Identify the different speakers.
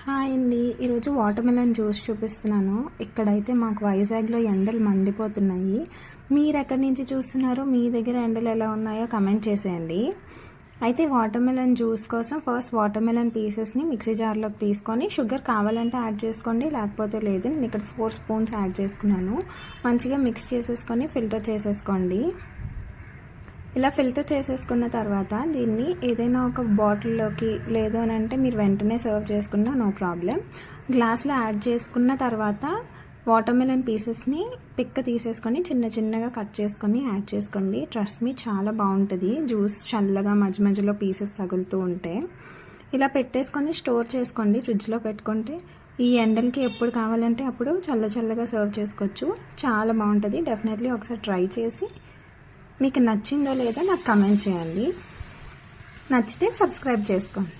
Speaker 1: Hi అండి. ఈరోజు water melon juice చూపిస్తున్నాను. ఇక్కడైతే మాకు వైజాగ్లో ఎండలు మండిపోతున్నాయి. మీరు ఎక్కడి నుంచి చూస్తున్నారో, మీ దగ్గర ఎండలు ఎలా ఉన్నాయో కమెంట్ చేసేయండి. అయితే వాటర్ మెలన్ జ్యూస్ కోసం ఫస్ట్ వాటర్ మెలన్ పీసెస్ని మిక్సీ జార్లోకి తీసుకొని, షుగర్ కావాలంటే యాడ్ చేసుకోండి, లేకపోతే లేదు. నేను ఇక్కడ 4 స్పూన్స్ యాడ్ చేసుకున్నాను. మంచిగా మిక్స్ చేసేసుకొని ఫిల్టర్ చేసేసుకోండి. ఇలా ఫిల్టర్ చేసేసుకున్న తర్వాత దీన్ని ఏదైనా ఒక బాటిల్లోకి, లేదు అని అంటే మీరు వెంటనే సర్వ్ చేసుకున్నా నో ప్రాబ్లం. గ్లాస్లో యాడ్ చేసుకున్న తర్వాత వాటర్ మెలన్ పీసెస్ని పిక్క తీసేసుకొని చిన్న చిన్నగా కట్ చేసుకొని యాడ్ చేసుకోండి. ట్రస్ట్ మీ, చాలా బాగుంటుంది జ్యూస్. చల్లగా మధ్య మధ్యలో పీసెస్ తగులుతూ ఉంటే ఇలా పెట్టేసుకొని స్టోర్ చేసుకోండి. ఫ్రిడ్జ్లో పెట్టుకుంటే ఈ ఎండలకి ఎప్పుడు కావాలంటే అప్పుడు చల్లగా సర్వ్ చేసుకోవచ్చు. చాలా బాగుంటుంది. డెఫినెట్లీ ఒకసారి ట్రై చేసి మీకు నచ్చిందో లేదో నాకు కమెంట్ చేయండి. నచ్చితే సబ్స్క్రైబ్ చేసుకోండి.